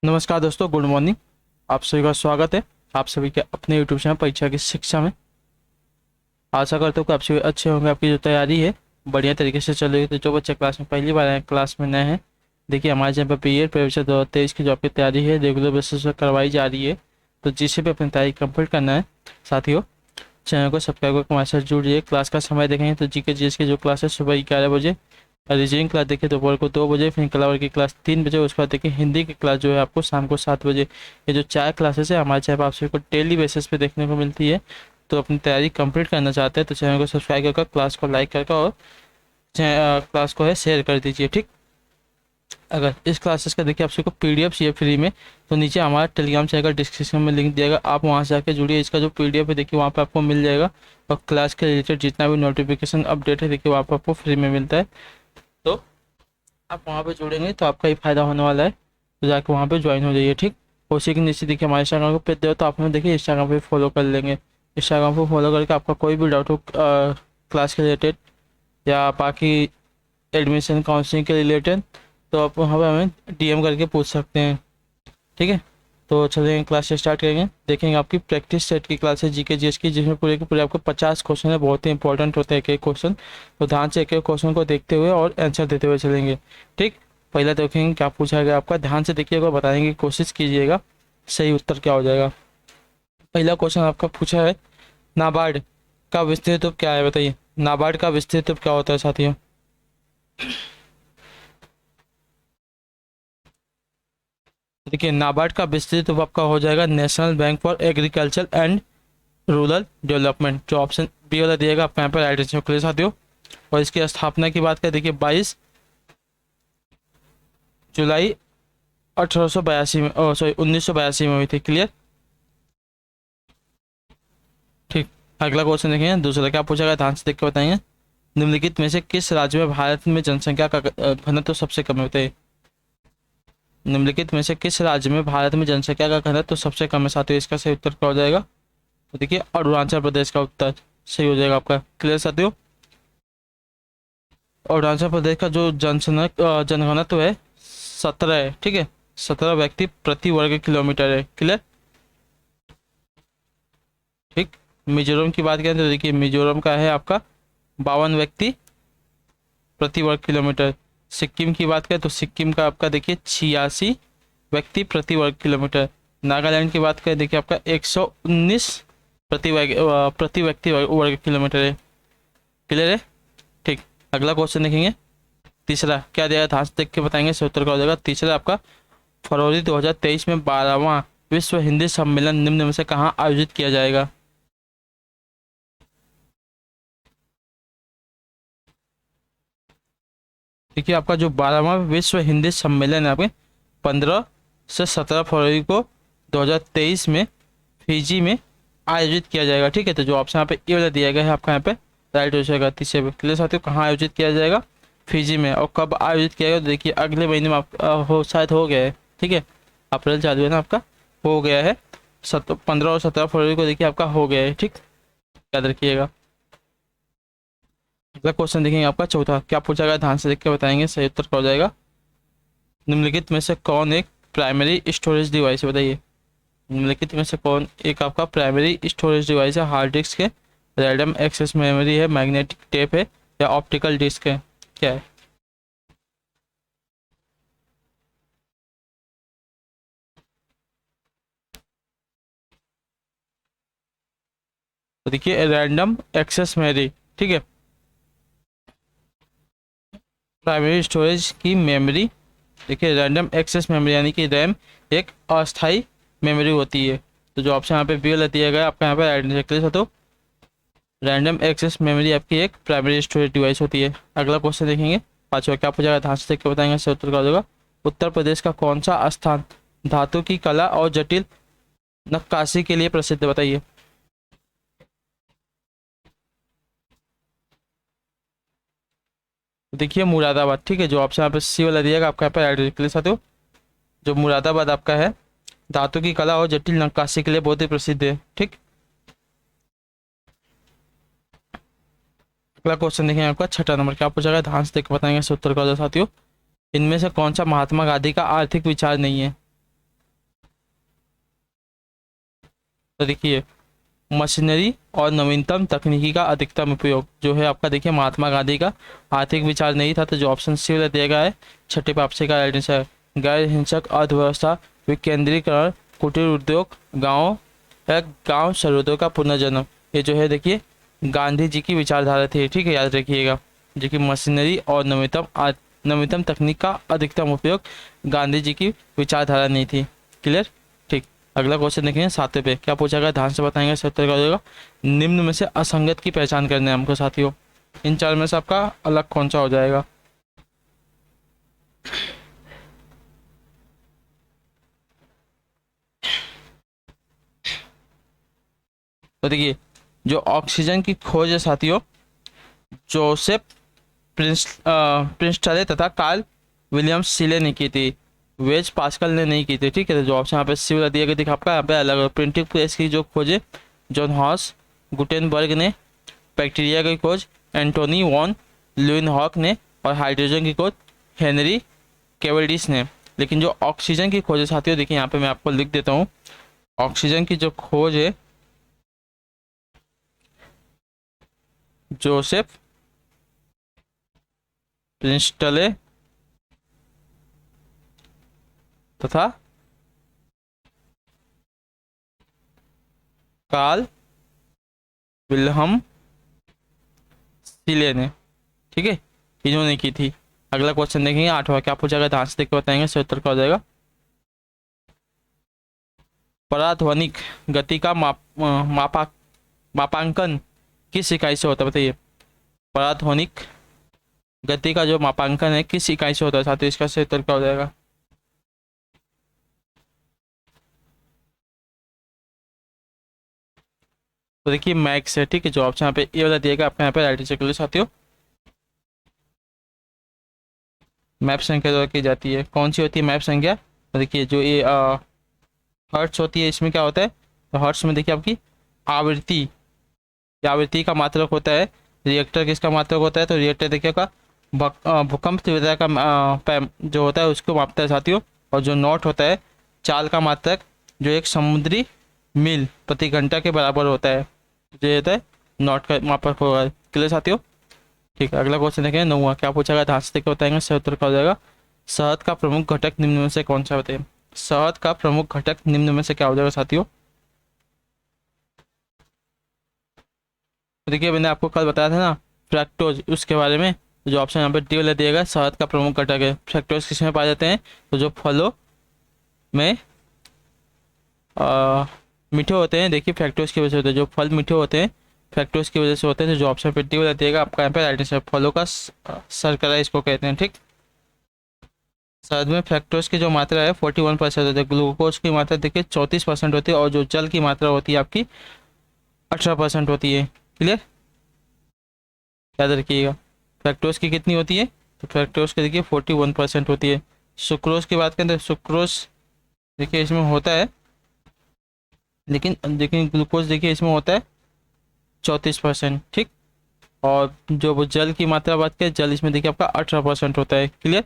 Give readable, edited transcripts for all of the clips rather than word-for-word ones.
नमस्कार दोस्तों, good morning. आप सभी का स्वागत है आप सभी के अपने यूट्यूब चैनल परीक्षा की शिक्षा में। आशा करता हूँ कि आप सभी अच्छे होंगे। आपकी जो तैयारी है बढ़िया तरीके से चल रही है। तो जो बच्चे क्लास में पहली बार आए, क्लास में नए हैं, देखिए हमारे चैनल पर पीएड परीक्षा 2023 की जो आपकी तैयारी है रेगुलर बेसिस पर करवाई जा रही है। तो जिसे भी अपनी तैयारी कंप्लीट करना है साथियों, चैनल को सब्सक्राइब करके हमारे साथ जुड़िए। क्लास का समय देखेंगे तो जीके जीएस की जो क्लास है सुबह 11 बजे, रीजनिंग क्लास देखिए दोपहर को 2 बजे, फिर कला की क्लास 3 बजे, उसके बाद देखिए हिंदी की क्लास जो है आपको शाम को 7 बजे। ये जो 4 क्लासेस है हमारे चैनल पर आप सभी को डेली बेसिस पे देखने को मिलती है। तो अपनी तैयारी कंप्लीट करना चाहते हैं तो चैनल को सब्सक्राइब करके क्लास को लाइक करके और क्लास को है शेयर कर दीजिए, ठीक। अगर इस क्लासेस का देखिए आप सभी को पीडीएफ चाहिए फ्री में, तो नीचे हमारा टेलीग्राम चैनल का डिस्क्रिप्शन में लिंक दिएगा, आप वहाँ से जाकर जुड़िए। इसका जो पीडीएफ है देखिए वहाँ पे आपको मिल जाएगा। और क्लास के रिलेटेड जितना भी नोटिफिकेशन अपडेट है देखिए वहाँ पर आपको फ्री में मिलता है। तो आप वहाँ पे जुड़ेंगे तो आपका ही फायदा होने वाला है। तो जाके वहाँ पे ज्वाइन हो जाइए, ठीक। उसी के नीचे देखिए हमारे इंस्टाग्राम को पेज दे तो आप हमें देखिए इंस्टाग्राम पे फॉलो कर लेंगे। इंस्टाग्राम पे फॉलो करके आपका कोई भी डाउट हो क्लास के रिलेटेड या बाकी एडमिशन काउंसलिंग के रिलेटेड, तो आप वहाँ पे हमें डीएम करके पूछ सकते हैं, ठीक है। तो चलेंगे क्लास से स्टार्ट करेंगे। देखेंगे आपकी प्रैक्टिस सेट की क्लास है जीके जीएस की, जिसमें पूरे के पूरे आपको 50 क्वेश्चन है। बहुत ही इंपॉर्टेंट होते हैं एक एक क्वेश्चन। तो ध्यान से एक एक क्वेश्चन को देखते हुए और आंसर देते हुए चलेंगे, ठीक। पहले देखेंगे क्या पूछा गया आपका, ध्यान से देखिएगा, बताने की कोशिश कीजिएगा सही उत्तर क्या हो जाएगा। पहला क्वेश्चन आपका पूछा है, नाबार्ड का विस्तृत रूप क्या है, बताइए। नाबार्ड का विस्तृत रूप क्या होता है साथियों। देखिए नाबार्ड का विस्तृत रूप आपका हो जाएगा national bank for agriculture and rural development. जो ऑप्शन बी वाला दिएगा आपका यहाँ पर राइट आंसर क्लियर साथियों। और इसकी स्थापना की बात करें देखिए 22 जुलाई 1882 में, सॉरी 1982 में हुई थी, क्लियर, ठीक। अगला क्वेश्चन देखेंगे दूसरा क्या पूछा गया, ध्यान से देख के बताएंगे। निम्नलिखित में से किस राज्य में भारत में जनसंख्या का घनत्व सबसे कम होता है। निम्नलिखित में से किस राज्य में भारत में जनसंख्या का घनत्व सबसे कम है साथियों। इसका सही उत्तर क्या हो जाएगा, तो देखिए अरुणाचल प्रदेश का उत्तर सही हो जाएगा आपका, क्लियर साथियों। अरुणाचल प्रदेश का जो जनघनत्व है 17 है, ठीक है। 17 व्यक्ति प्रति वर्ग किलोमीटर है, क्लियर, ठीक। मिजोरम की बात करें तो देखिए मिजोरम का है आपका 52 व्यक्ति प्रति वर्ग किलोमीटर। सिक्किम की बात करें तो सिक्किम का आपका देखिए 86 व्यक्ति प्रति वर्ग किलोमीटर। नागालैंड की बात करें देखिए आपका 119 प्रति व्यक्ति वर्ग किलोमीटर है, क्लियर है, ठीक। अगला क्वेश्चन देखेंगे तीसरा क्या दिया, ध्यान से देख के बताएंगे सही उत्तर का हो जाएगा। तीसरा आपका फरवरी 2023 में 12वां विश्व हिंदी सम्मेलन निम्न में से कहाँ आयोजित किया जाएगा। देखिए आपका जो 12वां विश्व हिंदी सम्मेलन है आपके 15 से 17 फरवरी को 2023 में फिजी में आयोजित किया जाएगा, ठीक है। तो जो ऑप्शन यहाँ पे ए वाला दिया गया है आपका यहाँ पे राइट हो जाएगा। तीसरे पे क्लियर साथियों, कहाँ आयोजित किया जाएगा, फिजी में। और कब आयोजित किया जाएगा तो देखिए अगले महीने में आप शायद हो गया है, ठीक है। अप्रैल चालू है ना आपका, हो गया है 15 और 17 फरवरी को देखिए आपका हो गया है, ठीक, याद रखिएगा। अगला क्वेश्चन देखेंगे आपका चौथा क्या पूछा गया, ध्यान से देख के बताएंगे सही उत्तर क्या हो जाएगा। निम्नलिखित में से कौन एक प्राइमरी स्टोरेज डिवाइस है, बताइए। निम्नलिखित में से कौन एक आपका प्राइमरी स्टोरेज डिवाइस है। हार्ड डिस्क है, रैंडम एक्सेस मेमोरी है, मैग्नेटिक टेप है या ऑप्टिकल डिस्क है, क्या है। तो देखिए रैंडम एक्सेस मेमोरी, ठीक है। प्राइमरी स्टोरेज की मेमोरी देखिए रैंडम एक्सेस मेमोरी यानी कि रैम एक अस्थाई मेमोरी होती है। तो जो ऑप्शन यहाँ पे बी वाला दिया गया आपका यहाँ पे राइट आंसर, तो रैंडम एक्सेस मेमोरी आपकी एक प्राइमरी स्टोरेज डिवाइस होती है। अगला क्वेश्चन देखेंगे पांचवा क्या पूछा गया, ध्यान से देख के बताएंगे सही उत्तर का हो जाएगा। उत्तर प्रदेश का कौन सा स्थान धातु की कला और जटिल नक्काशी के लिए प्रसिद्ध है, बताइए। तो देखिए मुरादाबाद, ठीक है। जो ऑप्शन यहाँ पे सी वाला दिएगा आपका यहाँ पे राइट क्लियर साथियों। जो मुरादाबाद आपका है धातु की कला और जटिल नक्काशी के लिए बहुत ही प्रसिद्ध है, ठीक। अगला क्वेश्चन देखेंगे आपका छठा नंबर क्या पूछा गया, ध्यान से देख के बताएंगे सही उत्तर का हो जाएगा साथियों। इनमें से कौन सा महात्मा गांधी का आर्थिक विचार नहीं है। तो देखिए मशीनरी और नवीनतम तकनीकी का अधिकतम उपयोग जो है आपका, देखिए महात्मा गांधी का आर्थिक विचार नहीं था, तो जो ऑप्शन सी वाला दिया गया है छठे पे आपसे का राइट आंसर है। गैर हिंसक अर्थव्यवस्था, विकेंद्रीकरण, कुटीर उद्योग, गांव सर्वोदय का पुनर्जन्म, ये जो है देखिए गांधी जी की विचारधारा थी, ठीक है, याद रखिएगा। जो कि मशीनरी और नवीनतम तकनीक का अधिकतम उपयोग गांधी जी की विचारधारा नहीं थी। क्लियर, ठीक। अगला क्वेश्चन देखेंगे सातवें पे, क्या पूछा गया, ध्यान से बताएंगे, सत्तर का देगा। निम्न में से असंगत की पहचान करने हमको साथियों, इन चार में से आपका अलग कौन सा हो जाएगा। तो देखिए जो ऑक्सीजन की खोज है साथियों, जोसेफ प्रिंस्टले तथा कार्ल विलियम्स सीले ने की थी, वेज पास्कल ने नहीं की थी, ठीक है। तो जो ऑप्शन यहाँ पे सी वाला दिया गया, देखिए आपका यहाँ पे अलग प्रिंटिंग प्रेस की जो खोज है जॉन हॉस गुटेनबर्ग ने, बैक्टीरिया की खोज एंटोनी वॉन ल्यूनहॉक ने, और हाइड्रोजन की खोज हेनरी कैवेंडिश ने। लेकिन जो ऑक्सीजन की खोज है साथियों, देखिए यहाँ पे मैं आपको लिख देता हूँ, ऑक्सीजन की जो खोज है जोसेफ प्रिंस्टले तथा कार्ल विल्हम सीले ने, ठीक है, इन्होंने की थी। अगला क्वेश्चन देखेंगे आठवां, क्या पूछा गया, ध्यान से देख के बताएंगे, सही उत्तर क्या हो जाएगा। पराध्वनिक गति का मापांकन किस इकाई से होता है, बताइए। पराध्वनिक गति का जो मापांकन है किस इकाई से होता है साथियों, इसका सही उत्तर क्या हो जाएगा। तो देखिए मैक्स है, ठीक है, जो ऑप्शन यहाँ पे ए वाला दिएगा आपका यहाँ पे राइट आंसर के लिए साथियों। मैप संख्या द्वारा की जाती है, कौन सी होती है मैप संख्या, तो देखिए जो ये हर्ट्स होती है, इसमें क्या होता है, तो हर्ट्स में देखिए आपकी आवृत्ति, आवृत्ति का मात्रक होता है। रिएक्टर किसका मात्रक होता है, तो रिएक्टर देखिए का भूकंप तीव्रता का जो होता है उसको मापता है साथियों। और जो नॉट होता है चाल का मात्रक, जो एक समुद्री मील प्रति घंटा के बराबर होता है, जो होता है नॉट का मापक होगा। क्लियर साथियों, ठीक है। अगला क्वेश्चन देखेंगे नौवां, क्या पूछा गया, ध्यान से देख के बताएंगे, सही उत्तर क्या हो जाएगा। शहद का प्रमुख घटक निम्न में से कौन सा बताइए। शहद का प्रमुख घटक निम्न में से क्या हो जाएगा साथियों। तो देखिए मैंने आपको कल बताया था ना फ्रैक्टोज, उसके बारे में, तो जो ऑप्शन यहाँ पे डी वाला दिएगा शहद का प्रमुख घटक है। फ्रैक्टोज किस में पाए जाते हैं, तो जो फलों में मीठे होते हैं, देखिए फ्रैक्टोज की वजह से होते हैं, जो फल मीठे होते हैं फ्रैक्टोज की वजह से होते हैं। तो जो ऑप्शन पे डी वाला दिएगा आपका यहाँ पे राइट आंसर, फलों का शर्करा इसको कहते हैं, ठीक। शहद में फ्रैक्टोज की जो मात्रा है 41% होती है, ग्लूकोज की मात्रा देखिए 34% होती है, और जो जल की मात्रा होती है आपकी 18% होती है। क्लियर, याद रखिएगा। फ्रैक्टोज की कितनी होती है, तो फ्रैक्टोज की देखिए 41% होती है। सुक्रोज की बात करें तो सुक्रोज देखिए इसमें होता है, लेकिन ग्लूकोज देखिए इसमें होता है 34%, ठीक। और जो वो जल की मात्रा बात करें, जल इसमें देखिए आपका 18% होता है। क्लियर,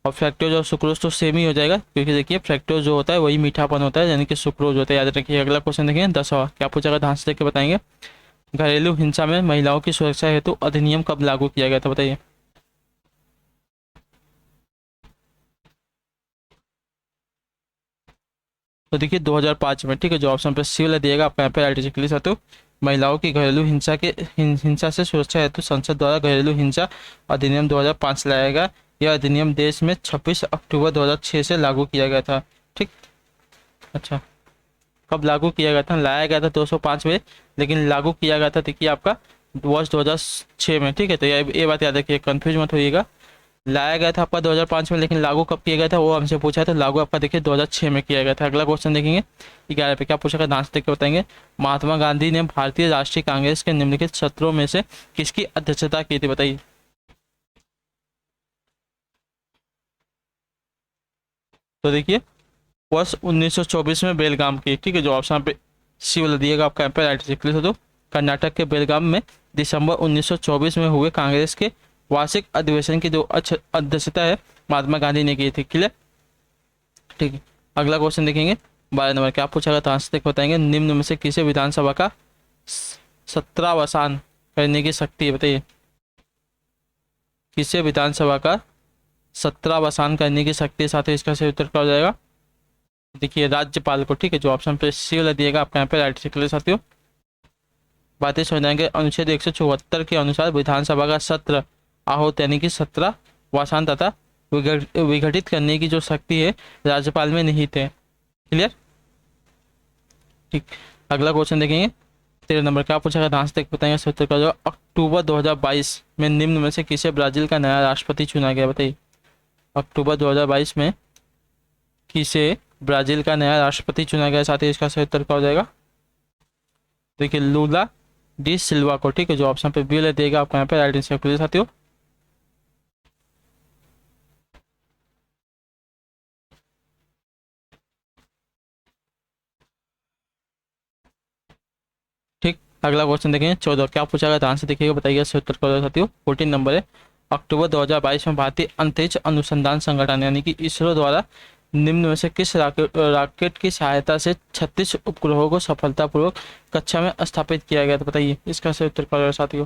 और फ्रैक्टोज और सुक्रोज तो सेम ही हो जाएगा, क्योंकि देखिए फ्रैक्टोज जो होता है वही मीठापन होता है, यानी कि सुक्रोज होता है, याद रखिए। अगला क्वेश्चन देखिए 10वां, क्या पूछा गया, ध्यान से देख के बताएंगे। घरेलू हिंसा में महिलाओं की सुरक्षा हेतु अधिनियम कब लागू किया गया था, बताइए। तो देखिए 2005 में, ठीक है, जो ऑप्शन पे सी वाला दिएगा आपका यहाँ पे राइट आंसर क्लियर। तो महिलाओं की घरेलू हिंसा से सुरक्षा हेतु संसद द्वारा घरेलू हिंसा अधिनियम 2005 लाया गया। यह अधिनियम देश में 26 अक्टूबर 2006 से लागू किया गया था, ठीक। अच्छा, कब लागू किया गया था, लाया गया था 205 में, लेकिन लागू किया गया था देखिए आपका वर्ष 2006 में, ठीक है। तो ये बात याद रखिए, कंफ्यूज मत होइएगा। लाया गया था आपका 2005 में, लेकिन लागू कब किया गया था वो हमसे पूछा था, लागू आपका देखिए 2006 में किया गया था। अगला क्वेश्चन देखेंगे 11 पे, क्या पूछा गया, ध्यान से देख के बताएंगे। महात्मा गांधी ने भारतीय राष्ट्रीय कांग्रेस के निम्नलिखित सत्रों में से किसकी अध्यक्षता की थी, बताइए। तो देखिए वर्ष 1924 में बेलगाम की, ठीक है, जो ऑप्शन पे सी वाला दिएगा आपका यहाँ पे राइट से क्लियर। तो कर्नाटक के बेलगाम में दिसंबर 1924 में हुए कांग्रेस के वार्षिक अधिवेशन की जो अध्यक्षता है महात्मा गांधी ने की थी। क्लियर, ठीक है। अगला क्वेश्चन देखेंगे 12 नंबर क्या पूछा गया तो आंसर देख बताएंगे, निम्न में से किसे विधानसभा का 17वासान करने की शक्ति है, बताइए किसे विधानसभा का 17वासान करने की शक्ति है। साथ ही इसका सही उत्तर क्या हो जाएगा, देखिए राज्यपाल को, ठीक है, जो ऑप्शन पे सी वाला दिएगा आपके यहाँ पे राइट से क्लियर साथियों। भारतीय संविधान के अनुच्छेद 174 के अनुसार विधानसभा का सत्र आहूत यानी कि 17वासान तथा विघटित करने की जो शक्ति है राज्यपाल में निहित है। क्लियर, ठीक। अगला क्वेश्चन देखेंगे 13 नंबर क्या पूछा गया, आंसर देख बताएंगे सही उत्तर का जो अक्टूबर 2022 में निम्न में से किसे ब्राजील का नया राष्ट्रपति चुना गया, बताइए अक्टूबर 2022 में किसे ब्राजील का नया राष्ट्रपति चुना गया। साथ ही इसका सही उत्तर क्या हो जाएगा, देखिए लूला डी सिल्वा को, ठीक है, जो ऑप्शन पे बी ले देगा आपको यहाँ पे राइट आंसर क्लियर साथियों। ठीक, अगला क्वेश्चन देखेंगे 14 क्या पूछा गया, आंसर देखिएगा बताइएगा सही उत्तर क्या हो जाएगा साथियों। 14 नंबर है, अक्टूबर 2022 में भारतीय अंतरिक्ष अनुसंधान संगठन यानी कि इसरो द्वारा निम्न में से किस रॉकेट की सहायता से 36 उपग्रहों को सफलतापूर्वक कक्षा में स्थापित किया गया, तो बताइए इसका सही उत्तर क्या होगा साथियों।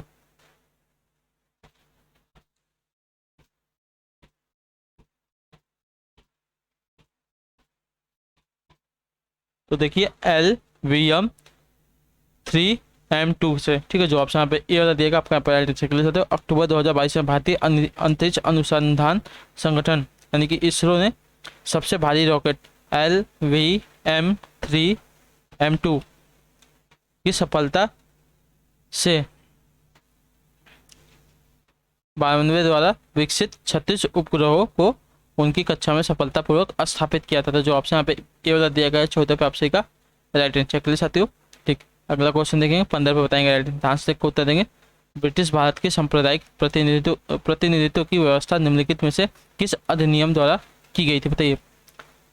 तो देखिए LVM-3M2 से, ठीक है, जो ऑप्शन यहाँ पे ए वाला दिएगा आपका अक्टूबर 2022 में भारतीय अंतरिक्ष अनुसंधान संगठन यानी कि इसरो ने सबसे भारी रॉकेट LVM-3M2 की सफलता से 92 द्वारा विकसित 36 उपग्रहों को उनकी कक्षा में सफलतापूर्वक स्थापित किया था। तो जो ऑप्शन यहाँ पे ए वाला दिया गया है 14 पे आपसे का राइट आंसर चेक साथियों। ठीक, अगला क्वेश्चन देखेंगे 15 पे बताएंगे राइट आंसर को उत्तर देंगे। ब्रिटिश भारत के सांप्रदायिक प्रतिनिधित्व की व्यवस्था निम्नलिखित में से किस अधिनियम द्वारा की गई थी, बताइए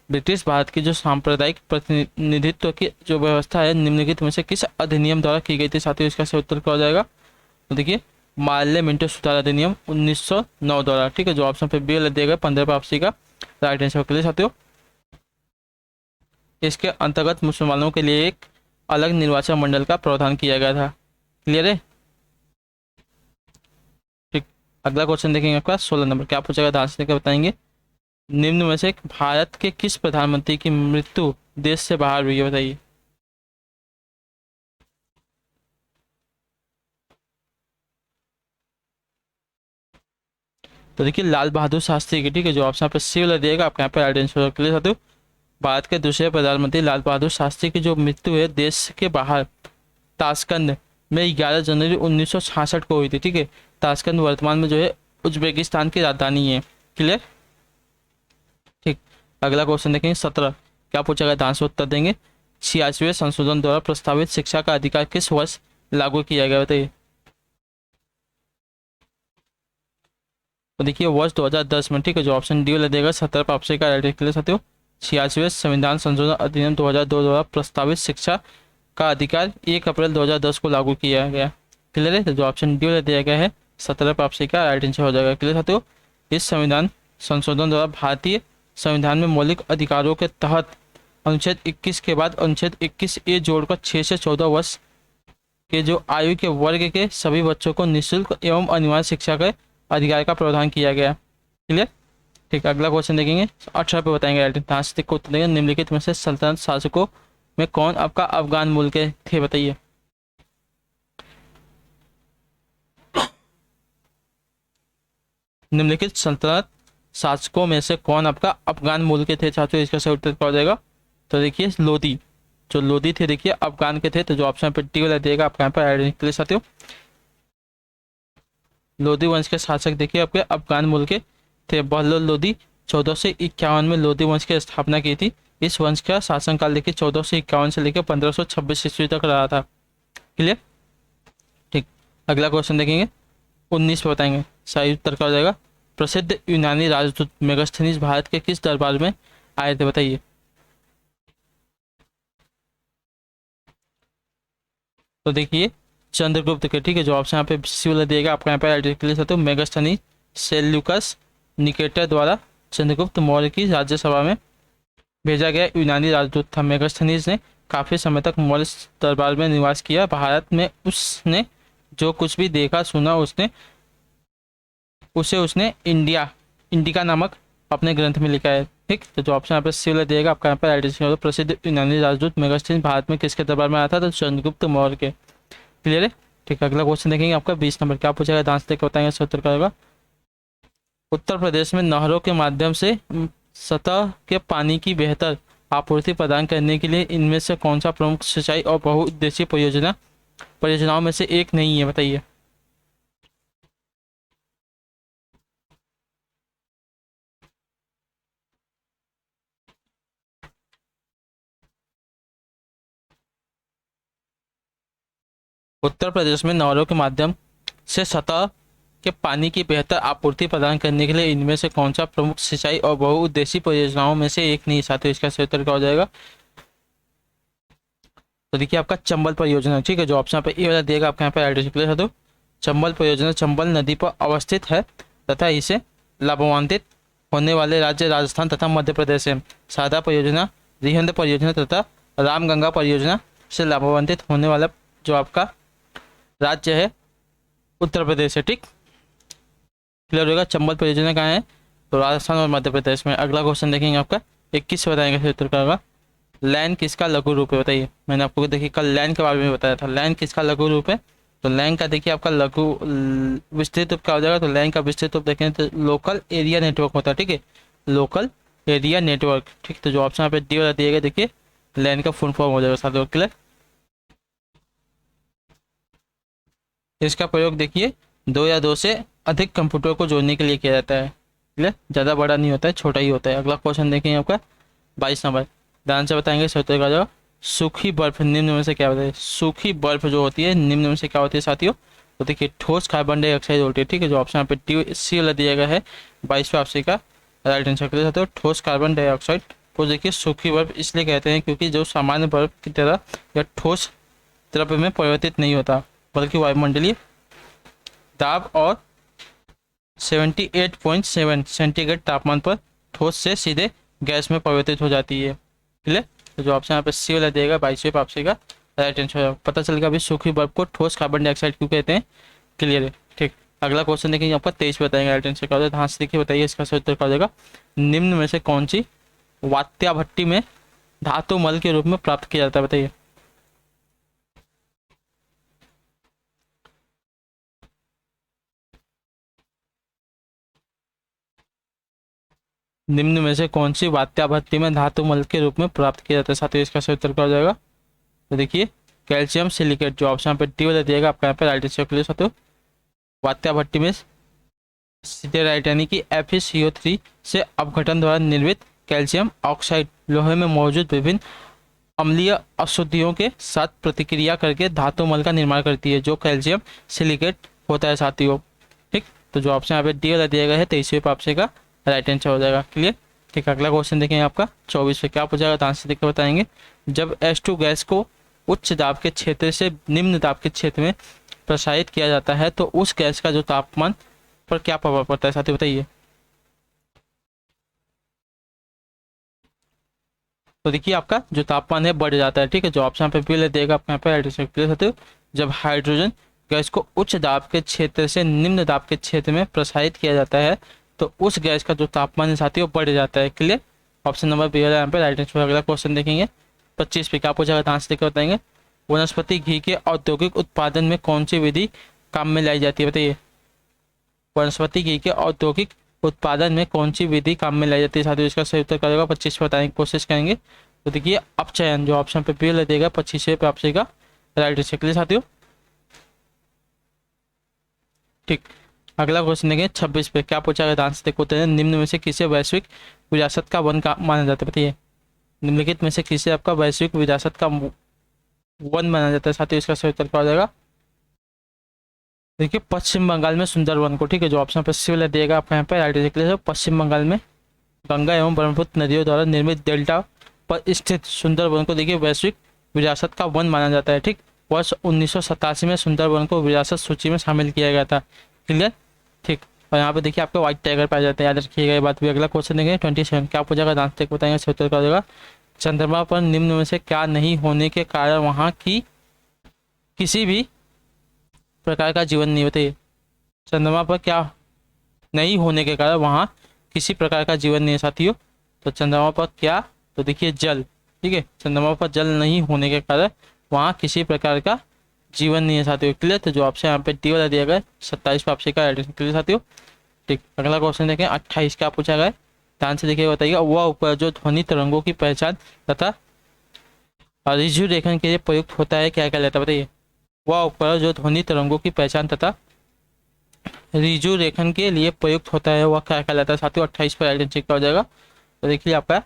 ब्रिटिश भारत की जो सांप्रदायिक प्रतिनिधित्व की जो व्यवस्था है निम्नलिखित में से किस अधिनियम द्वारा की गई थी। साथियों इसका सही उत्तर क्या हो जाएगा, तो देखिए माल्य मिंटो सुधार अधिनियम 1909 द्वारा, ठीक है, जो ऑप्शन पे बी लग दिया 15 पे आपसी का राइट आंसर के लिए साथियों। इसके अंतर्गत मुसलमानों के लिए एक अलग निर्वाचन मंडल का प्रावधान किया गया था। क्लियर है, ठीक। अगला क्वेश्चन देखेंगे आपका 16 नंबर क्या पूछा गया, आंसर देकर बताएंगे निम्न में से भारत के किस प्रधानमंत्री की मृत्यु देश से बाहर हुई है, बताइए। तो देखिए लाल बहादुर शास्त्री की, ठीक है, जो ऑप्शन पे सी वाला दिएगा आपके यहाँ पे राइट आंसर के लिए साथियों। भारत के दूसरे प्रधानमंत्री लाल बहादुर शास्त्री की जो मृत्यु है देश के बाहर ताशकंद में 11 जनवरी 1966 को हुई थी, ठीक है। ताशकंद वर्तमान में जो है उज्बेकिस्तान की राजधानी है। क्लियर, ठीक। अगला क्वेश्चन देखेंगे 17 क्या पूछा गया, आंसर उत्तर देंगे 86वें संशोधन द्वारा प्रस्तावित शिक्षा का अधिकार किस वर्ष लागू किया गया, बताइए। तो देखिए वर्ष 2010 में, ठीक है, जो ऑप्शन डी वाला देगा 17 पे आपसे का राइट क्लियर साथियों। 86वें संविधान संशोधन अधिनियम 2002 द्वारा प्रस्तावित शिक्षा का अधिकार 1 अप्रैल 2010 को लागू किया गया। क्लियर है, तो जो ऑप्शन डी वाला दिया गया है 17 पे आपसे का राइट आंसर हो जाएगा। क्लियर साथियों, इस संविधान संशोधन द्वारा भारतीय संविधान में मौलिक अधिकारों के तहत अनुच्छेद 21 के बाद अनुच्छेद 21A जोड़कर 6 से 14 वर्ष के जो आयु के वर्ग के सभी बच्चों को निःशुल्क एवं अनिवार्य शिक्षा के अधिकार का प्रावधान किया गया। क्लियर, ठीक। अगला क्वेश्चन देखेंगे 18 पे बताएंगे नास्तिक को उत्तर देंगे निम्नलिखित में से सल्तनत शासकों में कौन आपका अफगान मूल के थे, बताइए। निम्नलिखित सल्तनत शासकों में से कौन आपका अफगान मूल के थे छात्रों, इसका सही उत्तर क्या हो जाएगा। तो देखिए लोदी, जो लोदी थे देखिए अफगान के थे, तो जो ऑप्शन पे टी वाला देगा आपका यहाँ पर आइडेंटिटी साथियों। लोदी वंश के शासक देखिए आपके अफगान मूल के थे। बहलोल लोदी 1451 में लोदी वंश की स्थापना की थी। इस वंश का शासनकाल देखिए 1451 से लेकर 1526 ईस्वी तक रहा था। क्लियर, ठीक। अगला क्वेश्चन देखेंगे 19 पे बताएंगे सही उत्तर क्या हो जाएगा। प्रसिद्ध यूनानी राजदूत मेगास्थनीज भारत के किस दरबार में आए थे, बताइए। तो देखिए चंद्रगुप्त के, ठीक है, जो ऑप्शन यहाँ पे सी वाला दिएगा आपको यहाँ पे क्लियर साथियों। मेगास्थनी सेल्यूकस निकेटर द्वारा चंद्रगुप्त मौर्य की राज्यसभा में भेजा गया यूनानी राजदूत था। मेगास्थनीज ने काफी समय तक मौर्य दरबार में निवास किया। भारत में उसने जो कुछ भी देखा सुना उसने इंडिका नामक अपने ग्रंथ में लिखा है। ठीक, तो जो ऑप्शन यहाँ पे सी वाला दिएगा आपका यहाँ पे राइट आंसर। प्रसिद्ध यूनानी राजदूत मेगास्थनीज भारत में किसके दरबार में आया था? तो चंद्रगुप्त मौर्य के। क्लियर है? ठीक है, अगला क्वेश्चन देखेंगे आपका 20 नंबर क्या पूछेगा, डांस देख के बताएंगे इसका उत्तर क्या होगा। उत्तर प्रदेश में नहरों के माध्यम से सतह के पानी की बेहतर आपूर्ति प्रदान करने के लिए इनमें से कौन सा प्रमुख सिंचाई और बहुउद्देशीय परियोजनाओं में से एक नहीं है? बताइए। उत्तर प्रदेश में नहरों के माध्यम से सतह के पानी की बेहतर आपूर्ति प्रदान करने के लिए इनमें से कौन सा प्रमुख सिंचाई और बहुउद्देशीय परियोजनाओं में से एक नहीं? साथियों, इसका सही उत्तर क्या हो जाएगा? तो देखिए आपका चंबल परियोजना। ठीक है, जो ऑप्शन पे ए वाला दिएगा आपका यहाँ पे राइट आंसर है। तो चंबल परियोजना चंबल नदी पर अवस्थित है तथा इसे लाभान्वित होने वाले राज्य राजस्थान तथा मध्य प्रदेश है। सादा परियोजना, रिहंद परियोजना तथा रामगंगा परियोजना से लाभान्वित होने वाला जो आपका राज्य है उत्तर प्रदेश है। ठीक, क्लियर होगा। चंबल परियोजना कहाँ है? तो राजस्थान और मध्य प्रदेश में। अगला क्वेश्चन देखेंगे आपका 21 बताएंगे फिर उत्तर क्या होगा। लैन किसका लघु रूप है? बताइए। मैंने आपको देखिए कल लैन के बारे में बताया था। लैन किसका लघु रूप है? तो लैन का देखिए आपका लघु विस्तृत रूप क्या हो जाएगा? तो लैन का विस्तृत रूप देखें तो लोकल एरिया नेटवर्क होता है। ठीक है, लोकल एरिया नेटवर्क। ठीक, तो जो ऑप्शन यहाँ पे डी वाला दिएगा देखिए लैन का फुल फॉर्म हो जाएगा साथियों। क्लियर? इसका प्रयोग देखिए दो या दो से अधिक कंप्यूटर को जोड़ने के लिए किया जाता है। क्लियर? ज़्यादा बड़ा नहीं होता है, छोटा ही होता है। अगला क्वेश्चन देखेंगे आपका 22 नंबर। ध्यान से बताएंगे सत्तर का जवाब। सूखी बर्फ निम्न में से क्या होता है? सूखी बर्फ जो होती है निम्न में से क्या होती है साथियों? तो देखिए ठोस कार्बन डाइऑक्साइड होती है। ठीक है, जो ऑप्शन यहाँ पे टी सी वाला दिया गया है 22वें ऑप्शन का राइट आंसर कर सकते हो। ठोस कार्बन डाइऑक्साइड को देखिए सूखी बर्फ इसलिए कहते हैं क्योंकि जो सामान्य बर्फ की तरह या ठोस द्रव्य में परिवर्तित नहीं होता बल्कि वायुमंडलीय दाब और 78.7 सेंटीग्रेड तापमान पर ठोस से सीधे गैस में परिवर्तित हो जाती है। क्लियर? तो जो ऑप्शन यहाँ पे सी वाला देगा 22वें ऑप्शन का राइट आंसर। पता चल गया अभी सूखी बर्फ को ठोस कार्बन डाइऑक्साइड क्यों कहते हैं। क्लियर है? ठीक, अगला क्वेश्चन देखेंगे आपका 23 बताएंगे राइट आंसर क्या हो जाएगा। हाँ से देखिए बताइए इसका सही उत्तर क्या हो जाएगा। निम्न में से कौन सी वात्या भट्टी में धातु मल के रूप में प्राप्त किया जाता है? बताइए। निम्न में से कौन सी वात्या भट्टी में धातु मल के रूप में प्राप्त किया जाता है? साथियों, इसका सही उत्तर क्या हो जाएगा? तो देखिए कैल्शियम सिलिकेट। जो ऑप्शन पे टी वाला दिएगा आपका यहाँ पे राइट आंसर क्लियर साथियों। वात्या भट्टी में सीधे राइट यानी कि FeCO3 से अपघटन द्वारा निर्मित कैल्शियम ऑक्साइड लोहे में मौजूद विभिन्न अम्लीय अशुद्धियों के साथ प्रतिक्रिया करके धातु मल का निर्माण करती है जो कैल्शियम सिलिकेट होता है साथियों। ठीक, तो जो ऑप्शन यहाँ पे डी वाला दिया गया है 23वें ऑप्शन का राइट आंसर हो जाएगा। क्लियर? ठीक, अगला क्वेश्चन देखेंगे आपका 24 पे क्या पूछा जाएगा, आंसर देख के बताएंगे। जब H2 गैस को उच्च दाब के क्षेत्र से निम्न दाब के क्षेत्र में प्रसारित किया जाता है तो उस गैस का जो तापमान पर क्या प्रभाव पड़ता है साथी बताइए। तो देखिए आपका जो तापमान है बढ़ जाता है। ठीक है, जो ऑप्शन पे पहले देगा आपको यहाँ पे हाइड्रोजन क्लियर साथियों। जब हाइड्रोजन गैस को उच्च दाब के क्षेत्र से निम्न दाब के क्षेत्र में प्रसारित किया जाता है तो उस गैस का जो तापमान है साथियों बढ़ जाता है। क्लियर? ऑप्शन नंबर बी वाला यहाँ पे राइट आंसर। अगला क्वेश्चन देखेंगे 25 पे क्या पूछा गया, आंसर देकर बताएंगे। वनस्पति घी के औद्योगिक उत्पादन में कौन सी विधि काम में लाई जाती है? बताइए। वनस्पति घी के औद्योगिक उत्पादन में कौन सी विधि काम में लाई जाती है साथियों? इसका सही उत्तर करेगा 25 पे बताने की कोशिश करेंगे। तो देखिए अपचयन। जो ऑप्शन पे बी ले देगा 25 पे आपसे का राइट आंसर क्लियर साथियों। ठीक, अगला क्वेश्चन देखेंगे 26 पे क्या पूछा गया, आंसर देखो। निम्न में से किसे वैश्विक विरासत का वन का माना जाता है? बताइए। निम्नलिखित में से किसे आपका वैश्विक विरासत का वन माना जाता है साथियों? इसका सही उत्तर क्या हो जाएगा। देखिए पश्चिम बंगाल में सुंदरवन को। ठीक है, जो ऑप्शन पर सी वाला देगा आपका यहाँ पे राइट आंसर क्लियर। पश्चिम बंगाल में गंगा एवं ब्रह्मपुत्र नदियों द्वारा निर्मित डेल्टा पर स्थित सुंदरवन को देखिए वैश्विक विरासत का वन माना जाता है। ठीक, वर्ष 1987 में सुंदरवन को विरासत सूची में शामिल किया गया था। क्लियर? ठीक, और यहाँ पे देखिए आपको व्हाइट टाइगर पाए जाते हैं, याद रखिएगा ये बात भी। अगला क्वेश्चन देंगे 27, क्या पूछा गया, ध्यान से बताएंगे, सही उत्तर क्या हो जाएगा। चंद्रमा पर निम्न में से क्या नहीं होने के कारण वहाँ की किसी भी प्रकार का जीवन नहीं, बताइए। चंद्रमा पर क्या नहीं होने के कारण वहाँ किसी प्रकार का जीवन नहीं है साथियों। तो चंद्रमा पर क्या, तो देखिए जल, ठीक है। चंद्रमा पर जल नहीं होने के कारण वहाँ किसी प्रकार का जीवन नहीं है साथियों, क्लियर। तो जो आपसे यहाँ पे डी वाला दिया गया 27 पे आपसे का एडिशन, क्लियर साथियों। ठीक, अगला क्वेश्चन देखें 28, क्या पूछा गया है, ध्यान से देखिए बताइएगा। वह उपकरण जो ध्वनि तरंगों की पहचान तथा रिजु रेखन के लिए प्रयुक्त होता है, क्या कहलाता है, बताइए। वह उपकरण जो ध्वनि तरंगों की पहचान तथा रिजु रेखन के लिए प्रयुक्त होता है, वह क्या कहलाता है साथियों। 28 पर एडिशन चेक हो जाएगा। तो देखिए आपका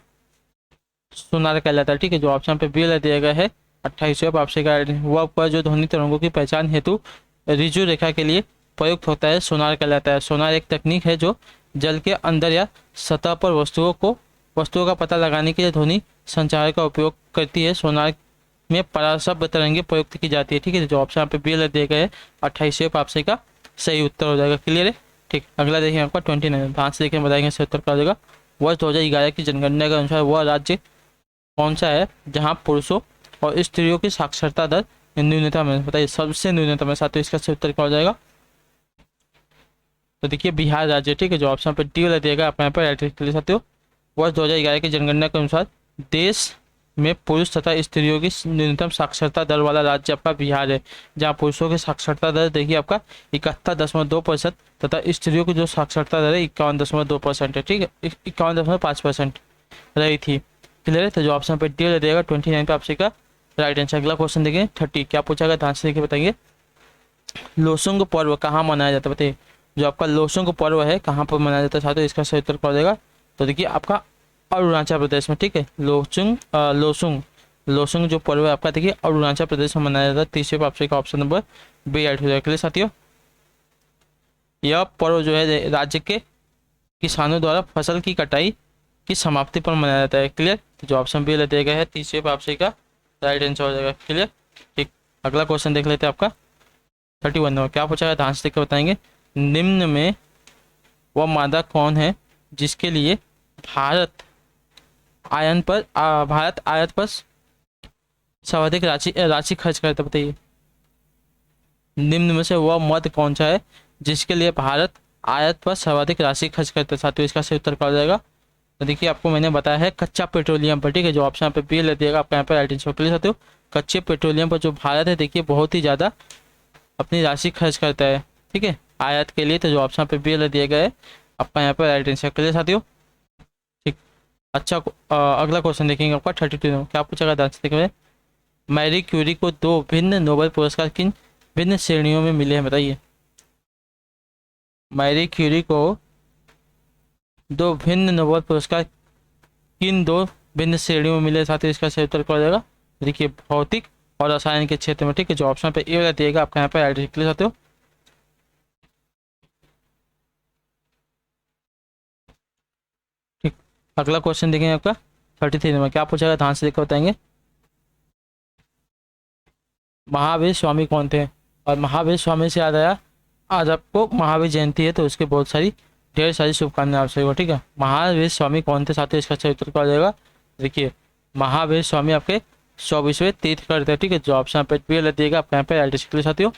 सोनार कहलाता है, ठीक है। जो ऑप्शन पे बी वाला दिया गया है 28 पे आपसे का वह उपकरण जो ध्वनि तरंगों की पहचान हेतु रिजु रेखा के लिए प्रयुक्त होता है, सोनार कहलाता है। सोनार एक तकनीक है जो जल के अंदर या सतह पर वस्तुओं का पता लगाने के लिए ध्वनि संचार का उपयोग करती है। सोनार में पराशब्द तरंगे प्रयुक्त की जाती है, ठीक है। जो ऑप्शन पे बी वाला दिया गया है 28 पे आपसे का सही उत्तर हो जाएगा, क्लियर है। ठीक, अगला देखिए आपका 29, ध्यान से देखिए बताएंगे सही उत्तर क्या हो जाएगा। वर्ष 2011 की जनगणना के अनुसार वह राज्य कौन सा है जहां पुरुषों और स्त्रियों की साक्षरता दर न्यूनतम है, बताइए। सबसे न्यूनतम है साथियों, इसका सही उत्तर क्या हो जाएगा। तो देखिए बिहार राज्य, ठीक है। जो ऑप्शन पर डी वाला दिएगा आप यहाँ पर एल्ट्रिकली साथियों। वर्ष 2011 की जनगणना के अनुसार देश में पुरुष तथा स्त्रियों की न्यूनतम साक्षरता दर वाला राज्य आपका बिहार है, जहाँ पुरुषों की साक्षरता दर देखिए आपका 71.2% तथा स्त्रियों की जो साक्षरता दर है 51.2% है, ठीक है। 51.5% रही थी, क्लियर है। तो जो ऑप्शन पे डी वाला दिएगा 29 पे आपसे का राइट आंसर। अगला क्वेश्चन देखिए 30, क्या पूछा गया, ध्यान से देखिए बताइए। लोसुंग पर्व कहाँ मनाया जाता है, बताइए। जो आपका लोसुंग पर्व है कहाँ पर मनाया जाता है साथियों, इसका सही उत्तर क्या हो जाएगा। तो देखिए आपका अरुणाचल प्रदेश में, ठीक है। लोसुंग जो पर्व है आपका देखिए अरुणाचल प्रदेश में मनाया जाता है। तीसरे आपसे का ऑप्शन नंबर बी ऐड हो जाएगा साथियों। यह पर्व जो है राज्य के किसानों द्वारा फसल की कटाई की समाप्ति पर मनाया जाता है, क्लियर। जो ऑप्शन बी दिया गया है तीसरे पे आपसे का राइट आंसर हो जाएगा, क्लियर। ठीक, अगला क्वेश्चन देख लेते हैं आपका 31 नंबर, क्या पूछा है, ध्यान से देखकर बताएंगे। निम्न में वह मादा कौन है जिसके लिए भारत आयात पर सर्वाधिक राशि खर्च करता है, बताइए। निम्न में से वह मद कौन सा है जिसके लिए भारत आयात पर सर्वाधिक राशि खर्च करता है साथियों, इसका सही उत्तर क्या हो जाएगा। तो देखिए आपको मैंने बताया है कच्चा पेट्रोलियम पर, ठीक है। जो ऑप्शन पे बी ले दिएगा आपका यहाँ पर राइट आंसर, क्लियर साथियों। कच्चे पेट्रोलियम पर जो भारत है देखिए बहुत ही ज़्यादा अपनी राशि खर्च करता है, ठीक है, आयात के लिए। तो जो ऑप्शन पे बी ले दिया गया है आपका यहाँ पर राइट आंसर, क्लियर साथियों। ठीक, अच्छा अगला क्वेश्चन देखेंगे आपका 32, क्या पूछा गया, देखिए। मैरी क्यूरी को 2 भिन्न नोबेल पुरस्कार किन भिन्न श्रेणियों में मिले हैं, बताइए। मैरी क्यूरी को 2 भिन्न नोबेल पुरस्कार किन 2 भिन्न श्रेणियों में मिले, साथ ही इसका सही उत्तर क्या हो जाएगा। देखिए भौतिक और रसायन के क्षेत्र में, ठीक है। जो ऑप्शन पे ए वाला दिएगा आपका यहाँ पे ऐड कर सकते हो। ठीक, अगला क्वेश्चन देखेंगे आपका 33 नंबर, क्या पूछा गया, ध्यान से देखकर बताएंगे। महावीर स्वामी कौन थे, और महावीर स्वामी से याद आया आज आपको महावीर जयंती है, तो उसके बहुत सारी ढेर सारी शुभकामनाएं आपसे हो, ठीक है। महावीर स्वामी कौन थे साथियों, इसका सही उत्तर क्या हो जाएगा। देखिए महावीर स्वामी आपके 24वें तीर्थंकर थे, ठीक है। जो ऑप्शन पे भी लग दिएगा आपके यहाँ पे एल टी साथियों।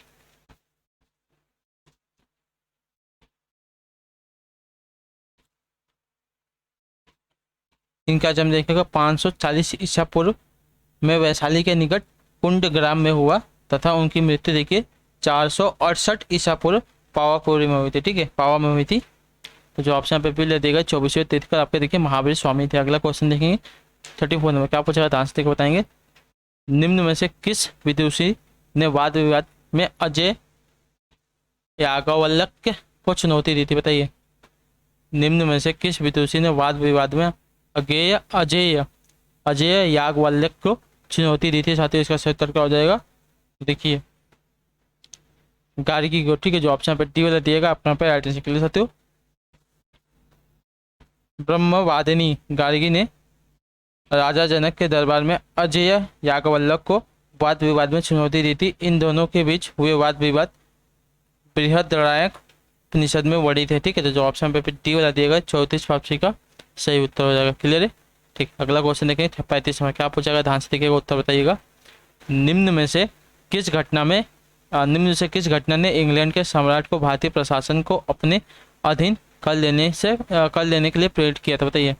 इनका जन्म देखिएगा 540 ईसा पूर्व में वैशाली के निकट कुंड ग्राम में हुआ तथा उनकी मृत्यु देखिए 468 ईसा पूर्व पावापुरी में हुई थी, ठीक है, पावा में हुई थी। तो जो ऑप्शन पे भी ले देगा 24वें तीर्थंकर आपके देखिए महावीर स्वामी थे। अगला क्वेश्चन देखेंगे 34 नंबर, क्या पूछा ध्यान से बताएंगे। निम्न में से किस विदुषी ने वाद विवाद में अजय याज्ञवल्क्य को चुनौती दी थी, बताइए। निम्न में से किस विदुषी ने वाद विवाद में अजय याज्ञवल्क्य को चुनौती दी थी, साथियों इसका सही उत्तर क्या हो जाएगा। देखिए गार्गी को, ठीक है। जो ऑप्शन पे डी वाला दिएगा अपना पे राइट आंसर, क्लियर साथियों। ब्रह्मवादिनी गार्गी ने राजा जनक के दरबार में अजय याज्ञवल्क्य को वाद विवाद में चुनौती दी थी। इन दोनों के बीच हुए वाद विवाद बृहद्रनायक उपनिषद में वर्णित है। ठीक है, तो जो ऑप्शन पे डी वाला दिया गया 34 वापसी का सही उत्तर हो जाएगा। क्लियर है। ठीक, अगला क्वेश्चन देखेंगे 35 में क्या पूछा गया, ध्यान से देखिएगा, उत्तर बताइएगा। निम्न में से किस घटना में निम्न में से किस घटना ने इंग्लैंड के सम्राट को भारतीय प्रशासन को अपने अधीन कर लेने के लिए प्रेरित किया था, बताइए।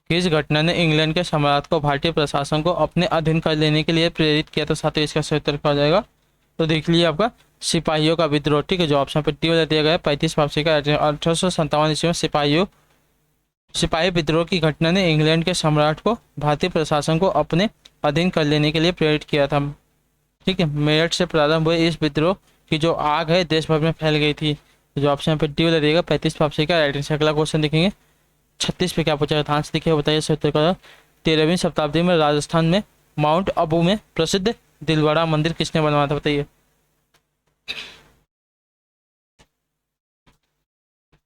किस घटना ने इंग्लैंड के सम्राट को भारतीय प्रशासन को अपने अधीन कर लेने के लिए प्रेरित किया था, साथ ही इसका सही उत्तर क्या हो जाएगा। तो देख लीजिए आपका सिपाहियों का विद्रोह। ठीक है, जो ऑप्शन पे डी वाला दिया गया है 35 वापसी का 1857 ईस्वी में सिपाही विद्रोह की घटना ने इंग्लैंड के सम्राट को भारतीय प्रशासन को अपने अधीन कर लेने के लिए प्रेरित किया था। ठीक है, मेरठ से प्रारंभ हुए इस विद्रोह की जो आग है देश भर में फैल गई थी। जो ऑप्शन पे डी वाला देगा 35 वापसी का राइट आंसर। अगला क्वेश्चन देखेंगे 36 पे क्या पूछा है, ध्यान से देखिए, बताइए सही उत्तर का। 13वीं शताब्दी में राजस्थान में माउंट अबू में प्रसिद्ध दिलवाड़ा मंदिर किसने बनवाया था, बताइए।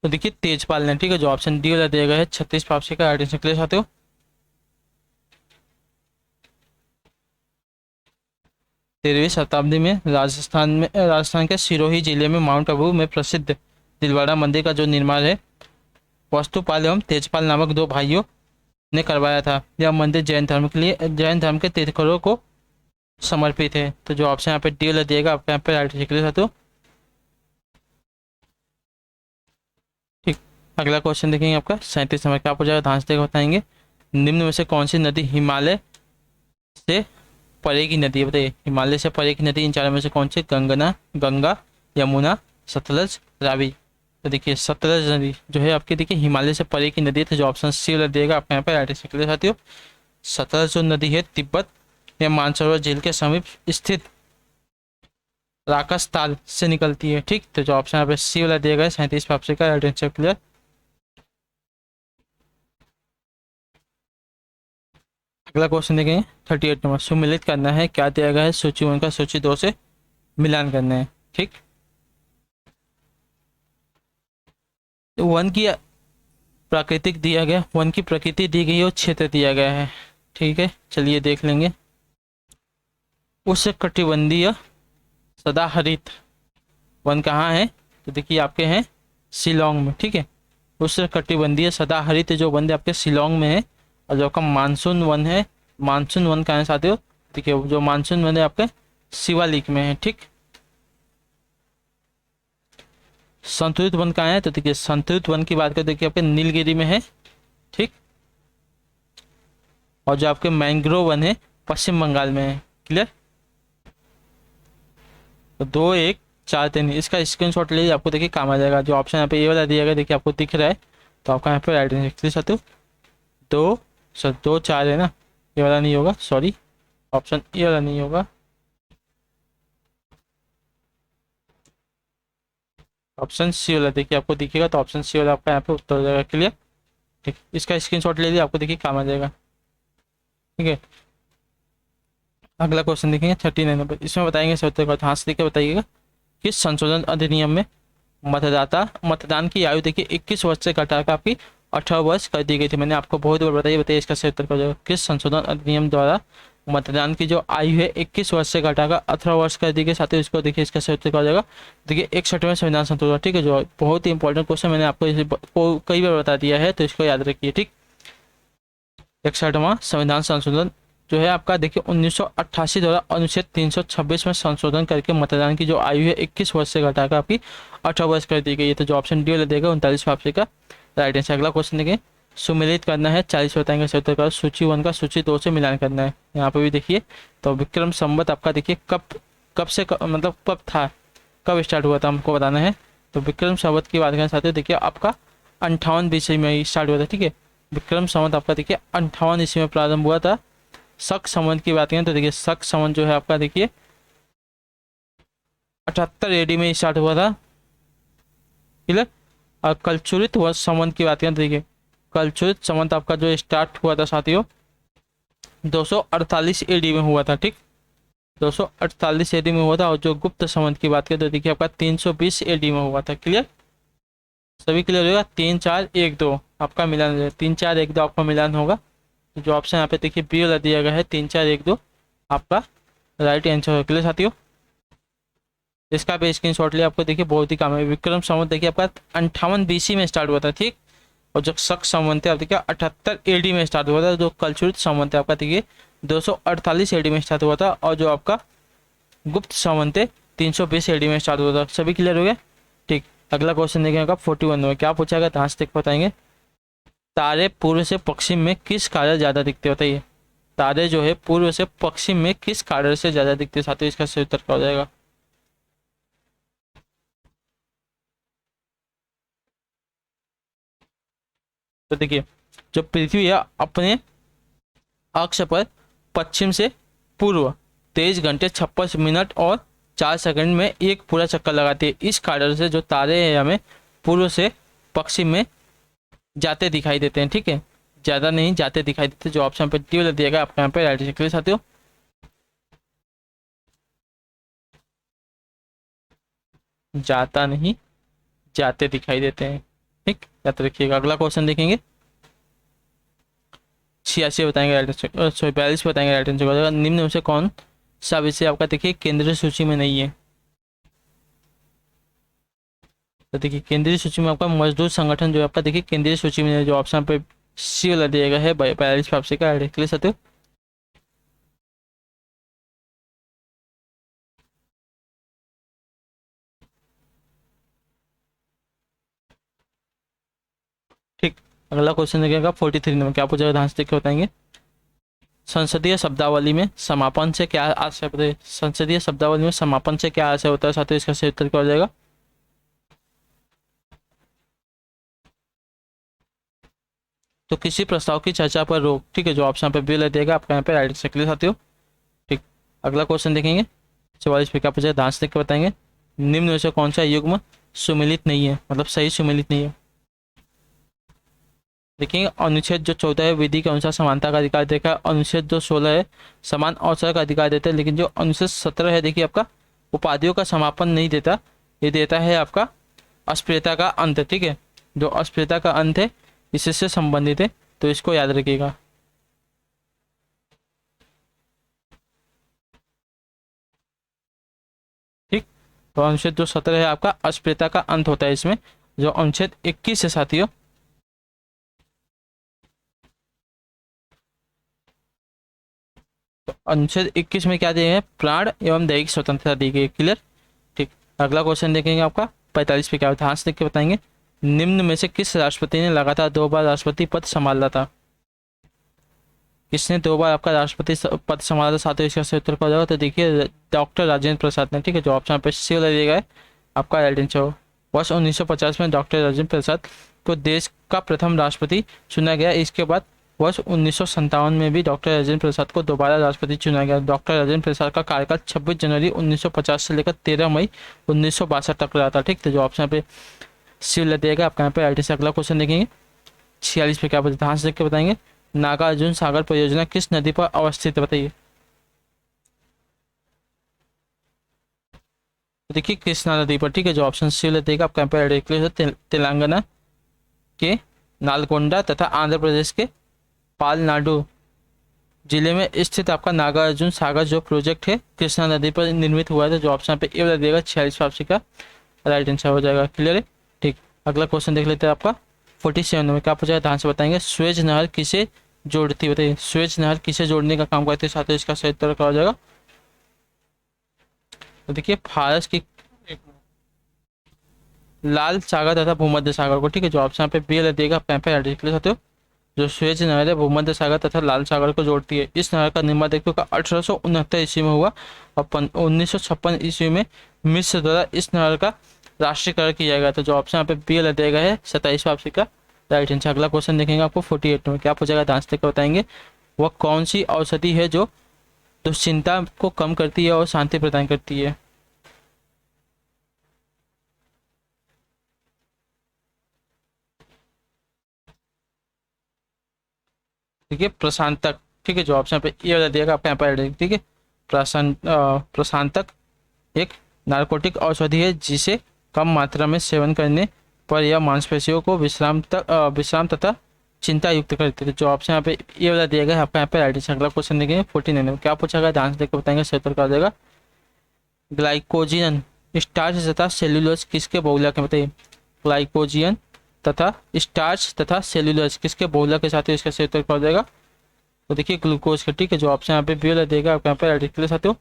तो देखिए तेजपाल ने। ठीक है, जो ऑप्शन डी वाला दिया गया है 36 वापसी का राइट आंसर। क्लियर चाहते हो। 13वीं शताब्दी में राजस्थान के सिरोही जिले में माउंट आबू में प्रसिद्ध दिलवाड़ा मंदिर का जो निर्माण है वस्तुपाल एवं तेजपाल नामक दो भाइयों ने करवाया था। यह मंदिर जैन धर्म के तीर्थंकरों को समर्पित है। तो जो ऑप्शन यहाँ पे डी वाला दिएगा आपका यहाँ पे राइट आंसर। क्लियर चाहते हो। ठीक, अगला क्वेश्चन देखेंगे आपका 37 नंबर। क्या पूछा जाएगा, ध्यान से बताएंगे। निम्न में से कौन सी नदी हिमालय से परे की नदी है, बताइए। हिमालय से परे की नदी इन चारों में से कौन सी, गंगा, यमुना, सतलज, रावी। तो देखिए सतलज नदी जो है आपकी देखिए हिमालय से परे की नदी है। तो जो ऑप्शन सी वाला देगा आपके यहाँ पे राइट आंसर। क्लियर साथियों। सतलज जो नदी है तिब्बत या मानसरोवर झील के समीप स्थित राकसताल से निकलती है। ठीक, तो जो ऑप्शन यहाँ पे सी वाला दिया गया 37 वापसी का राइट आंसर। क्लियर। अगला क्वेश्चन देखेंगे 38 नंबर। सुमिलित करना है, क्या दिया गया है, सूची 1 का सूची 2 से मिलान करना है। ठीक, तो वन की प्राकृतिक दिया गया, वन की प्रकृति दी गई है और क्षेत्र दिया गया है। ठीक है, चलिए देख लेंगे। उष्णकटिबंधीय सदाहरित वन कहाँ है, तो देखिए आपके हैं शिलोंग में। ठीक है, उष्णकटिबंधीय सदाहरित जो वन आपके शिलोंग में है। और जो आपका मानसून वन है, मानसून वन कहाँ है साथियों, देखिए जो मानसून वन है आपके शिवालिक में है। ठीक, संतुलित वन कहाँ है, तो देखिए संतुलित वन की बात करें देखिए आपके नीलगिरी में है। ठीक, और जो आपके मैंग्रोव वन है पश्चिम बंगाल में है। क्लियर। तो 2 1 4 3 इसका स्क्रीनशॉट ले आपको देखिए काम आ जाएगा। जो ऑप्शन यहाँ पे ये वाला दिया गया देखिए आपको दिख रहा है, तो आपका यहाँ पे राइट आंसर साथियों 2 4 है ना, ये वाला नहीं होगा, सॉरी ऑप्शन ये वाला नहीं होगा, ऑप्शन सी वाला देखिए आपको दिखेगा। तो ऑप्शन सी वाला आपका यहाँ पे उत्तर हो जाएगा। क्लियर। ठीक, इसका स्क्रीनशॉट ले लिया आपको देखिए काम आ जाएगा। ठीक है, अगला क्वेश्चन देखेंगे 39 नंबर। इसमें बताएंगे सब उत्तर का, हाँ से देखिए बताइएगा। किस संशोधन अधिनियम में मतदान की आयु देखिए 21 वर्ष से घटाकर आपकी 18 वर्ष कर दी गई थी। मैंने आपको बहुत बार बताइए इसका सही उत्तर क्या हो जाएगा। किस संशोधन अधिनियम द्वारा मतदान की जो आयु है 21 वर्ष से घटाकर 18 वर्ष कर दी गई, साथ ही इसको देखिए इसका सही उत्तर क्या हो जाएगा। देखिए 61वें संविधान संशोधन। ठीक है, जो बहुत ही इंपॉर्टेंट क्वेश्चन मैंने आपको कई बार बता दिया है, तो इसको याद रखिए। ठीक, 61वां संविधान संशोधन जो है आपका देखिए 1988 द्वारा अनुच्छेद 326 में संशोधन करके मतदान की जो आयु है 21 वर्ष से घटाकर आपकी 18 वर्ष कर दी गई है। तो जो ऑप्शन डी वाला देगा 39 वापसी का राइट आंसर। अगला क्वेश्चन देखिए, सुमिलित करना है 40 बताएंगे सही उत्तर का, सूची 1 का सूची 2 से मिलान करना है। यहाँ पे भी देखिए तो विक्रम संवत आपका देखिए मतलब कब था, कब स्टार्ट हुआ था हमको बताना है। तो विक्रम संवत की बात करें साथियों देखिए आपका 58 ईस्वी में स्टार्ट हुआ था। ठीक है, विक्रम संवत आपका देखिए 58 ईस्वी में प्रारंभ हुआ था। शक संवत की बात करें तो देखिए शक संवत जो है आपका देखिए 78 एडी में स्टार्ट हुआ था। क्लियर। और कलचुरित संवत की बात करें तो देखिए कलचुरित संवत आपका जो स्टार्ट हुआ था साथियों 248 एडी में हुआ था। ठीक, 248 एडी में हुआ था। और जो गुप्त संवत की बात करें तो देखिए आपका 320 एडी में हुआ था। क्लियर, सभी क्लियर होगा। 3 4 1 2 आपका मिलान, 3 4 1 2 आपका मिलान होगा। जो ऑप्शन यहाँ पे देखिए बी वाला दिया गया है 3 4 1 2 आपका राइट आंसर है। क्लियर साथियों। इसका भी स्क्रीनशॉट लिया, आपको देखिए बहुत ही काम है। विक्रम संवत देखिए आपका 58 BC में स्टार्ट हुआ था, ठीक। और जो शक संवत है आप देखिए 78 AD में स्टार्ट हुआ था। जो कलचुरित संवत है आपका देखिए 248 AD में स्टार्ट हुआ था। और जो आपका गुप्त संवत है 320 AD में स्टार्ट हुआ था। सभी क्लियर हो गया, ठीक। अगला क्वेश्चन देखेंगे आप 41 में क्या पूछा गया, ध्यान से देख बताएंगे। तारे पूर्व से पश्चिम में किस कारण ज्यादा दिखते होते हैं? तारे जो है पूर्व से पश्चिम में किस कारण से ज्यादा दिखते हैं साथियों? इसका सही उत्तर क्या हो जाएगा? तो देखिए जो पृथ्वी है अपने अक्ष पर पश्चिम से पूर्व 23 घंटे 56 मिनट और 4 सेकंड में एक पूरा चक्कर लगाती है। इस कारण से जो तारे हैं हमें पूर्व से पश्चिम में जाते दिखाई देते हैं, ठीक है। ज्यादा नहीं जाते दिखाई देते। जो ऑप्शन पे डी वाला दिया गया आपके यहाँ पे राइट क्लियर साथियों। जाता नहीं, जाते दिखाई देते हैं, ठीक। याद रखिएगा। अगला क्वेश्चन देखेंगे 86 बताएंगे राइट आंसर, सॉरी 42 बताएंगे राइट आंसर हो जाएगा। निम्न में से कौन सा विषय आपका देखिए केंद्रीय सूची में नहीं है? तो देखिए केंद्रीय सूची में आपका मजदूर संगठन जो है आपका देखिए केंद्रीय सूची में है। जो ऑप्शन पे सी वाला दिया गया है 42 पे आपसे का राइट क्लियर साथियों। ठीक। अगला क्वेश्चन देखिएगा 43 में क्या पूछा ध्यान से देख के बताएंगे। संसदीय शब्दावली में समापन से क्या आशय होता है? संसदीय शब्दावली में समापन से क्या आशय होता है साथियों? इसका सही उत्तर क्या हो जाएगा? तो किसी प्रस्ताव की चर्चा पर रोक, ठीक है। जो ऑप्शन पे बी देगा आपका यहाँ पे राइट से क्लियर साथियों, ठीक। अगला क्वेश्चन देखेंगे 44 पे क्या पूछा है ध्यान से देख के बताएंगे। निम्न में से कौन सा युग्म सुमिलित नहीं है, मतलब सही सुमिलित नहीं है? देखिए अनुच्छेद जो 14 है विधि के अनुसार समानता का अधिकार देखा है। अनुच्छेद जो 16 है समान अवसर का अधिकार देता है। लेकिन जो अनुच्छेद 17 है देखिए आपका उपाधियों का समापन नहीं देता, ये देता है आपका अस्पृश्यता का अंत, ठीक है। जो अस्पृश्यता का अंत है इससे संबंधित है, तो इसको याद रखिएगा, ठीक। तो अनुच्छेद जो 17 है आपका अस्पृश्यता का अंत होता है इसमें। जो अनुच्छेद 21 है साथियों, तो अनुच्छेद 21 में क्या दिए हैं, प्राण एवं दैहिक स्वतंत्रता दी गई, क्लियर, ठीक। अगला क्वेश्चन देखेंगे आपका 45 पे क्या ध्यान से देख के बताएंगे। निम्न में से किस राष्ट्रपति ने लगातार 2 बार राष्ट्रपति पद संभाला था? किसने 2 बार आपका राष्ट्रपति पद संभाला था साथियों? इसका सही उत्तर क्या हो जाएगा? तो देखिए डॉक्टर राजेंद्र प्रसाद ने, ठीक है। जो ऑप्शन पे सी वाला दिया गया है आपका राइट आंसर। वर्ष 1950 में डॉक्टर राजेंद्र प्रसाद को देश का प्रथम राष्ट्रपति चुना गया। इसके बाद वर्ष 1957 में भी डॉक्टर राजेंद्र प्रसाद को दोबारा राष्ट्रपति चुना गया। डॉक्टर राजेंद्र प्रसाद का कार्यकाल 26 जनवरी 1950 से लेकर 13 मई 1962 तक रहा था, ठीक। तो जो ऑप्शन पे सी वाला दिया गया आपका यहाँ पे राइट से। अगला क्वेश्चन देखेंगे 46 पे क्या बताए ध्यान से देख के बताएंगे। नागार्जुन सागर परियोजना किस नदी पर अवस्थित है बताइए? तो देखिए कृष्णा नदी पर, ठीक है। जो ऑप्शन सी देगा आपका तेलंगाना के नालकोंडा तथा आंध्र प्रदेश के पालनाडु जिले में स्थित आपका नागार्जुन सागर जो प्रोजेक्ट है कृष्णा नदी पर निर्मित हुआ है। जो ऑप्शन पे ए वाला देगा 46 आपसी का राइट आंसर हो जाएगा, क्लियर है, ठीक। अगला क्वेश्चन देख लेते हैं आपका 47 में क्या पूछा है ध्यान से बताएंगे। स्वेज नहर किसे जोड़ती है बताइए? स्वेज नहर किसे जोड़ने का काम करती है साथ ही इसका सही उत्तर क्या हो जाएगा? तो देखिए फारस की लाल सागर तथा भूमध्य सागर को, ठीक है। जो ऑप्शन पे बी देगा आप पे आर्टिकल सकते हो। जो स्वेज नहर है भूमध्य सागर तथा लाल सागर को जोड़ती है। इस नहर का निर्माण देखो 1869 ईस्वी में हुआ और 1956 ईस्वी में मिस्र द्वारा इस नहर का राष्ट्रीयकरण किया गया था। जो ऑप्शन पे बी देगा है 27 आपसी का राइट आंसर। अगला क्वेश्चन देखेंगे आपको 48 में क्या पूछेगा ध्यान से बताएंगे। वह कौन सी औषधि है जो दुश्चिंता को कम करती है और शांति प्रदान करती है? ठीक है प्रशांतक, ठीक है। जो ऑप्शन पे ये वाला दिएगा आपका यहाँ पर, ठीक है। प्रशांतक एक नारकोटिक औषधि है जिसे कम मात्रा में सेवन करने पर यह मांसपेशियों को विश्राम तथा चिंता युक्त करती है। जो ऑप्शन यहाँ पे ये वाला दिया गया है आपका यहाँ पे राइट। अगला क्वेश्चन देखेंगे 49 में क्या पूछा गया ध्यान से देखकर बताएंगे सही उत्तर क्या हो जाएगा। ग्लाइकोजिन स्टार्च तथा सेल्यूलोज किसके बहुलक है, बताइए। ग्लाइकोजन तथा स्टार्च तथा सेल्यूलोज किसके बहुलक के साथ इसका सही उत्तर क्या हो जाएगा। तो देखिए ग्लूकोज का, ठीक है, जो ऑप्शन यहाँ पे बी वाला देगा आपको यहाँ पे रेडिकल साथियों।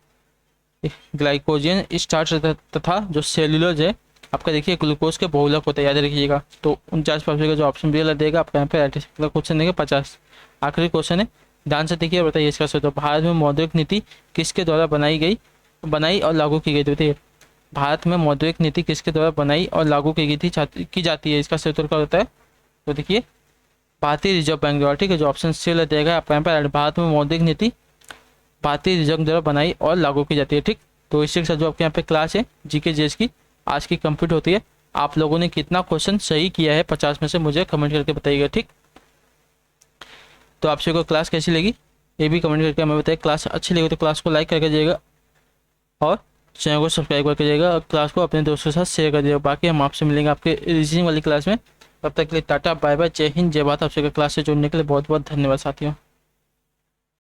ग्लाइकोजन स्टार्च तथा जो सेल्यूलोज है आपका देखिए ग्लूकोज के बहुलक होता है, याद रखिएगा। तो 49% का जो ऑप्शन बी वाला देगा आपका यहाँ पे रेडिकल क्वेश्चन देगा 50। आखिरी क्वेश्चन है, ध्यान से देखिए, बताइए इसका सही उत्तर। भारत में मौद्रिक नीति किसके द्वारा बनाई और लागू की गई थी, बताइए। भारत में मौद्रिक नीति किसके द्वारा बनाई और लागू की गई थी की जाती है, इसका सही उत्तर क्या होता है। तो देखिए भारतीय रिजर्व बैंक द्वारा, ठीक है, जो ऑप्शन सी वाला देगा आपका यहाँ पे। भारत में मौद्रिक नीति भारतीय रिजर्व द्वारा बनाई और लागू की जाती है, ठीक। तो इसी के साथ जो आपके यहाँ पे क्लास है जीके जीएस की आज की कंप्लीट होती है। आप लोगों ने कितना क्वेश्चन सही किया है 50 में से मुझे कमेंट करके बताइएगा, ठीक। तो आपसे को क्लास कैसी लगी ये भी कमेंट करके हमें बताइए। क्लास अच्छी लगी तो क्लास को लाइक करके जाइएगा और चैनल को सब्सक्राइब करके जाइएगा और क्लास को अपने दोस्तों के साथ शेयर कर दीजिएगा। बाकी हम आपसे मिलेंगे आपके रीजनिंग वाली क्लास में। तब तक के लिए टाटा बाय बाय, जय हिंद जय भारत। आपसे क्लास से जुड़ने के लिए बहुत बहुत धन्यवाद साथियों।